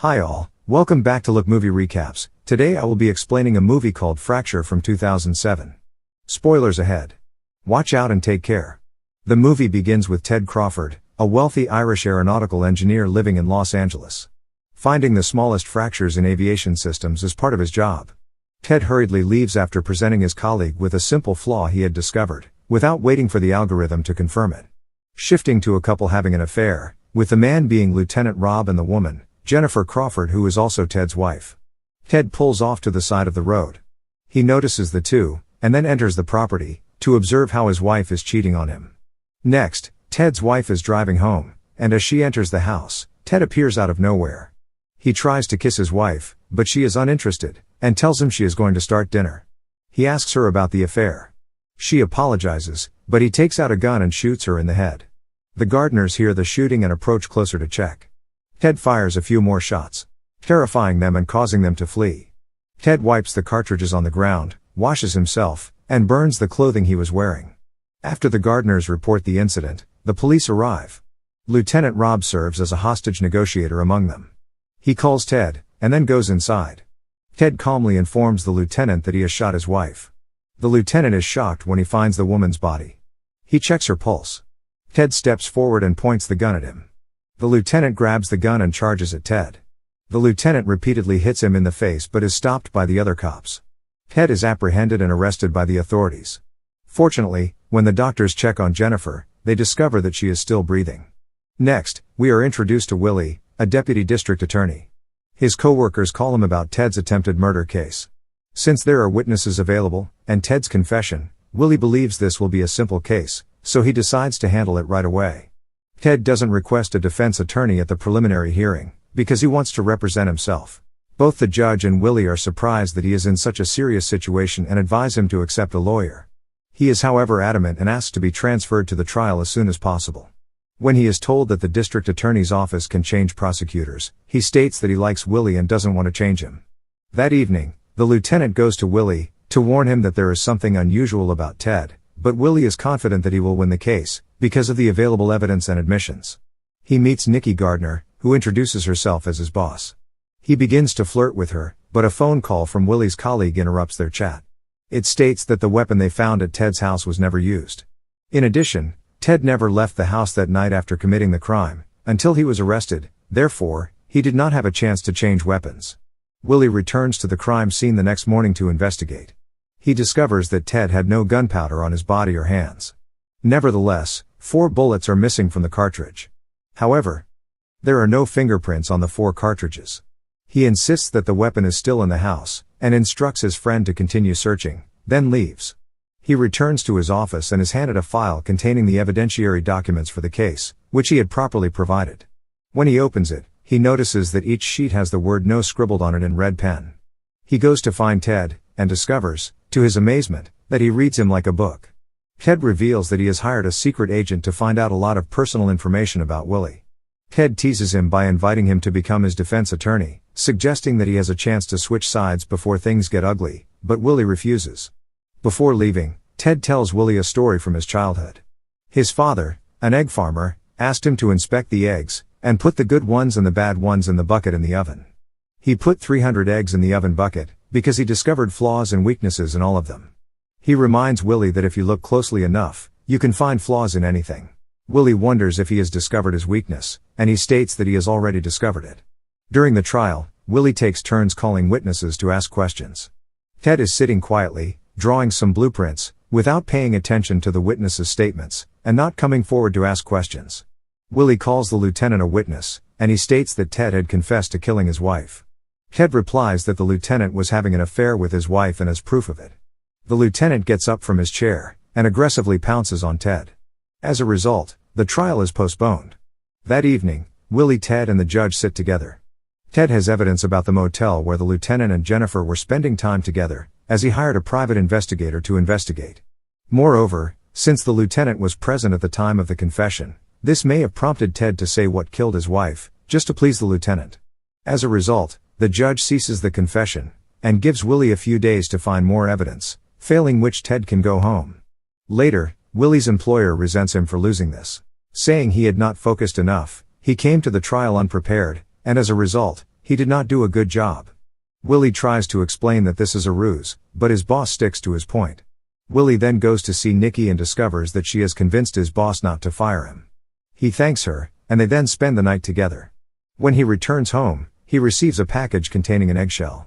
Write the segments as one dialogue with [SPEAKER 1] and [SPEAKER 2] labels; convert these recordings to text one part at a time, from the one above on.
[SPEAKER 1] Hi all, welcome back to Look Movie Recaps. Today I will be explaining a movie called Fracture from 2007. Spoilers ahead. Watch out and take care. The movie begins with Ted Crawford, a wealthy Irish aeronautical engineer living in Los Angeles. Finding the smallest fractures in aviation systems is part of his job. Ted hurriedly leaves after presenting his colleague with a simple flaw he had discovered, without waiting for the algorithm to confirm it. Shifting to a couple having an affair, with the man being Lieutenant Rob and the woman, Jennifer Crawford, who is also Ted's wife. Ted pulls off to the side of the road. He notices the two, and then enters the property, to observe how his wife is cheating on him. Next, Ted's wife is driving home, and as she enters the house, Ted appears out of nowhere. He tries to kiss his wife, but she is uninterested, and tells him she is going to start dinner. He asks her about the affair. She apologizes, but he takes out a gun and shoots her in the head. The gardeners hear the shooting and approach closer to check. Ted fires a few more shots, terrifying them and causing them to flee. Ted wipes the cartridges on the ground, washes himself, and burns the clothing he was wearing. After the gardeners report the incident, the police arrive. Lieutenant Rob serves as a hostage negotiator among them. He calls Ted, and then goes inside. Ted calmly informs the lieutenant that he has shot his wife. The lieutenant is shocked when he finds the woman's body. He checks her pulse. Ted steps forward and points the gun at him. The lieutenant grabs the gun and charges at Ted. The lieutenant repeatedly hits him in the face but is stopped by the other cops. Ted is apprehended and arrested by the authorities. Fortunately, when the doctors check on Jennifer, they discover that she is still breathing. Next, we are introduced to Willie, a deputy district attorney. His co-workers call him about Ted's attempted murder case. Since there are witnesses available, and Ted's confession, Willie believes this will be a simple case, so he decides to handle it right away. Ted doesn't request a defense attorney at the preliminary hearing, because he wants to represent himself. Both the judge and Willie are surprised that he is in such a serious situation and advise him to accept a lawyer. He is however adamant and asks to be transferred to the trial as soon as possible. When he is told that the district attorney's office can change prosecutors, he states that he likes Willie and doesn't want to change him. That evening, the lieutenant goes to Willie, to warn him that there is something unusual about Ted, but Willie is confident that he will win the case, because of the available evidence and admissions. He meets Nikki Gardner, who introduces herself as his boss. He begins to flirt with her, but a phone call from Willie's colleague interrupts their chat. It states that the weapon they found at Ted's house was never used. In addition, Ted never left the house that night after committing the crime, until he was arrested, therefore, he did not have a chance to change weapons. Willie returns to the crime scene the next morning to investigate. He discovers that Ted had no gunpowder on his body or hands. Nevertheless, 4 bullets are missing from the cartridge. However, there are no fingerprints on the 4 cartridges. He insists that the weapon is still in the house, and instructs his friend to continue searching, then leaves. He returns to his office and is handed a file containing the evidentiary documents for the case, which he had properly provided. When he opens it, he notices that each sheet has the word "no" scribbled on it in red pen. He goes to find Ted, and discovers, to his amazement, that he reads him like a book. Ted reveals that he has hired a secret agent to find out a lot of personal information about Willie. Ted teases him by inviting him to become his defense attorney, suggesting that he has a chance to switch sides before things get ugly, but Willie refuses. Before leaving, Ted tells Willie a story from his childhood. His father, an egg farmer, asked him to inspect the eggs, and put the good ones and the bad ones in the bucket in the oven. He put 300 eggs in the oven bucket, because he discovered flaws and weaknesses in all of them. He reminds Willie that if you look closely enough, you can find flaws in anything. Willie wonders if he has discovered his weakness, and he states that he has already discovered it. During the trial, Willie takes turns calling witnesses to ask questions. Ted is sitting quietly, drawing some blueprints, without paying attention to the witnesses' statements, and not coming forward to ask questions. Willie calls the lieutenant a witness, and he states that Ted had confessed to killing his wife. Ted replies that the lieutenant was having an affair with his wife and has proof of it. The lieutenant gets up from his chair, and aggressively pounces on Ted. As a result, the trial is postponed. That evening, Willie, Ted and the judge sit together. Ted has evidence about the motel where the lieutenant and Jennifer were spending time together, as he hired a private investigator to investigate. Moreover, since the lieutenant was present at the time of the confession, this may have prompted Ted to say what killed his wife, just to please the lieutenant. As a result, the judge ceases the confession, and gives Willie a few days to find more evidence, failing which Ted can go home. Later, Willie's employer resents him for losing this. Saying he had not focused enough, he came to the trial unprepared, and as a result, He did not do a good job. Willie tries to explain that this is a ruse, but his boss sticks to his point. Willie then goes to see Nikki and discovers that she has convinced his boss not to fire him. He thanks her, and they then spend the night together. When he returns home, he receives a package containing an eggshell.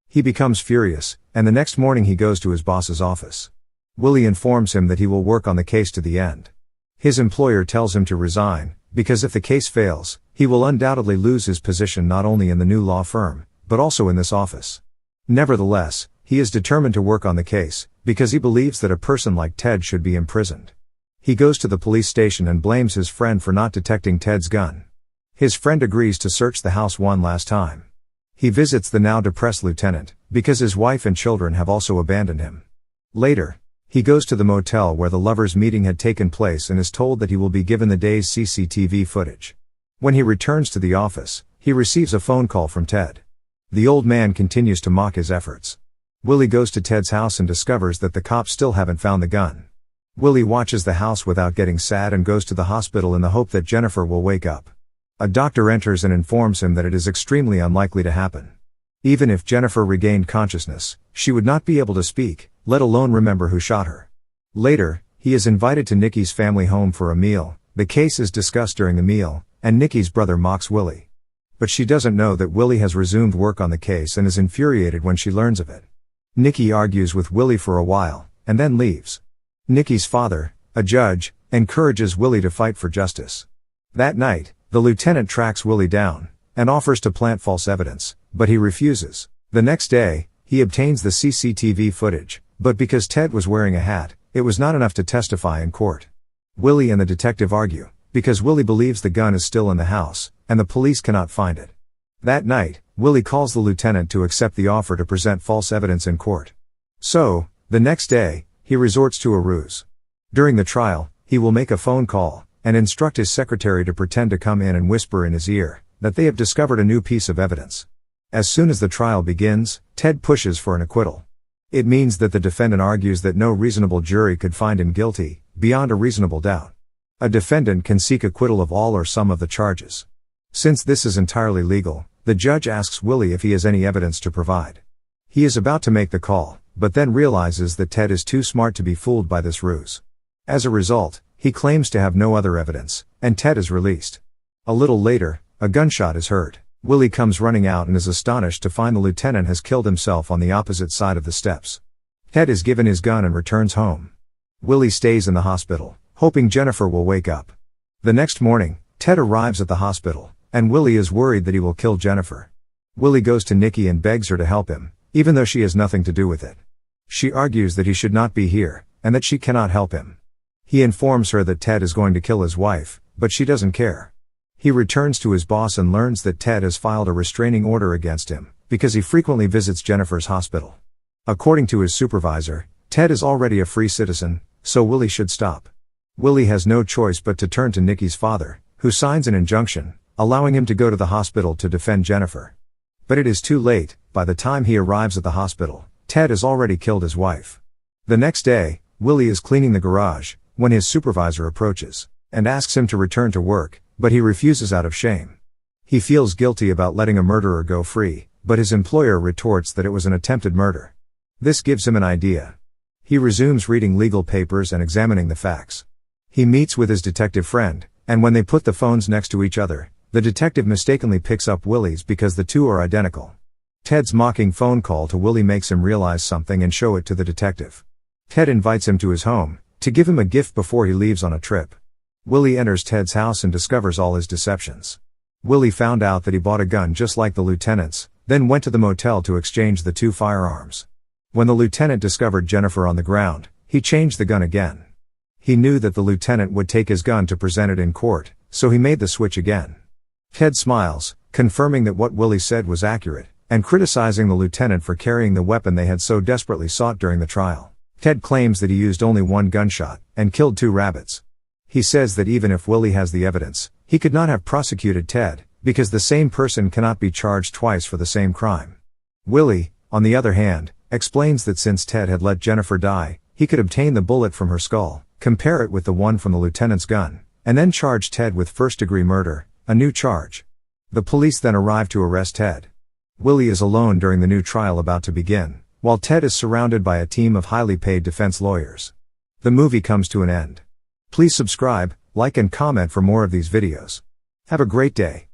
[SPEAKER 1] He becomes furious, and the next morning he goes to his boss's office. Willie informs him that he will work on the case to the end. His employer tells him to resign, because if the case fails, he will undoubtedly lose his position not only in the new law firm, but also in this office. Nevertheless, he is determined to work on the case, because he believes that a person like Ted should be imprisoned. He goes to the police station and blames his friend for not detecting Ted's gun. His friend agrees to search the house one last time. He visits the now depressed lieutenant, because his wife and children have also abandoned him. Later, he goes to the motel where the lovers' meeting had taken place and is told that he will be given the day's CCTV footage. When he returns to the office, he receives a phone call from Ted. The old man continues to mock his efforts. Willie goes to Ted's house and discovers that the cops still haven't found the gun. Willie watches the house without getting sad and goes to the hospital in the hope that Jennifer will wake up. A doctor enters and informs him that it is extremely unlikely to happen. Even if Jennifer regained consciousness, she would not be able to speak, let alone remember who shot her. Later, he is invited to Nikki's family home for a meal. The case is discussed during the meal, and Nikki's brother mocks Willie. But she doesn't know that Willie has resumed work on the case and is infuriated when she learns of it. Nikki argues with Willie for a while, and then leaves. Nikki's father, a judge, encourages Willie to fight for justice. That night, the lieutenant tracks Willie down, and offers to plant false evidence, but he refuses. The next day, he obtains the CCTV footage, but because Ted was wearing a hat, it was not enough to testify in court. Willie and the detective argue, because Willie believes the gun is still in the house, and the police cannot find it. That night, Willie calls the lieutenant to accept the offer to present false evidence in court. So, the next day, he resorts to a ruse. During the trial, he will make a phone call, and instruct his secretary to pretend to come in and whisper in his ear that they have discovered a new piece of evidence. As soon as the trial begins, Ted pushes for an acquittal. It means that the defendant argues that no reasonable jury could find him guilty, beyond a reasonable doubt. A defendant can seek acquittal of all or some of the charges. Since this is entirely legal, the judge asks Willie if he has any evidence to provide. He is about to make the call, but then realizes that Ted is too smart to be fooled by this ruse. As a result, he claims to have no other evidence, and Ted is released. A little later, a gunshot is heard. Willie comes running out and is astonished to find the lieutenant has killed himself on the opposite side of the steps. Ted is given his gun and returns home. Willie stays in the hospital, hoping Jennifer will wake up. The next morning, Ted arrives at the hospital, and Willie is worried that he will kill Jennifer. Willie goes to Nikki and begs her to help him, even though she has nothing to do with it. She argues that he should not be here, and that she cannot help him. He informs her that Ted is going to kill his wife, but she doesn't care. He returns to his boss and learns that Ted has filed a restraining order against him, because he frequently visits Jennifer's hospital. According to his supervisor, Ted is already a free citizen, so Willie should stop. Willie has no choice but to turn to Nikki's father, who signs an injunction, allowing him to go to the hospital to defend Jennifer. But it is too late. By the time he arrives at the hospital, Ted has already killed his wife. The next day, Willie is cleaning the garage, when his supervisor approaches, and asks him to return to work, but he refuses out of shame. He feels guilty about letting a murderer go free, but his employer retorts that it was an attempted murder. This gives him an idea. He resumes reading legal papers and examining the facts. He meets with his detective friend, and when they put the phones next to each other, the detective mistakenly picks up Willie's because the two are identical. Ted's mocking phone call to Willie makes him realize something and show it to the detective. Ted invites him to his home, to give him a gift before he leaves on a trip. Willie enters Ted's house and discovers all his deceptions. Willie found out that he bought a gun just like the lieutenant's, then went to the motel to exchange the two firearms. When the lieutenant discovered Jennifer on the ground, he changed the gun again. He knew that the lieutenant would take his gun to present it in court, so he made the switch again. Ted smiles, confirming that what Willie said was accurate, and criticizing the lieutenant for carrying the weapon they had so desperately sought during the trial. Ted claims that he used only one gunshot, and killed 2 rabbits. He says that even if Willie has the evidence, he could not have prosecuted Ted, because the same person cannot be charged twice for the same crime. Willie, on the other hand, explains that since Ted had let Jennifer die, he could obtain the bullet from her skull, compare it with the one from the lieutenant's gun, and then charge Ted with first-degree murder, a new charge. The police then arrive to arrest Ted. Willie is alone during the new trial about to begin, while Ted is surrounded by a team of highly paid defense lawyers. The movie comes to an end. Please subscribe, like and comment for more of these videos. Have a great day.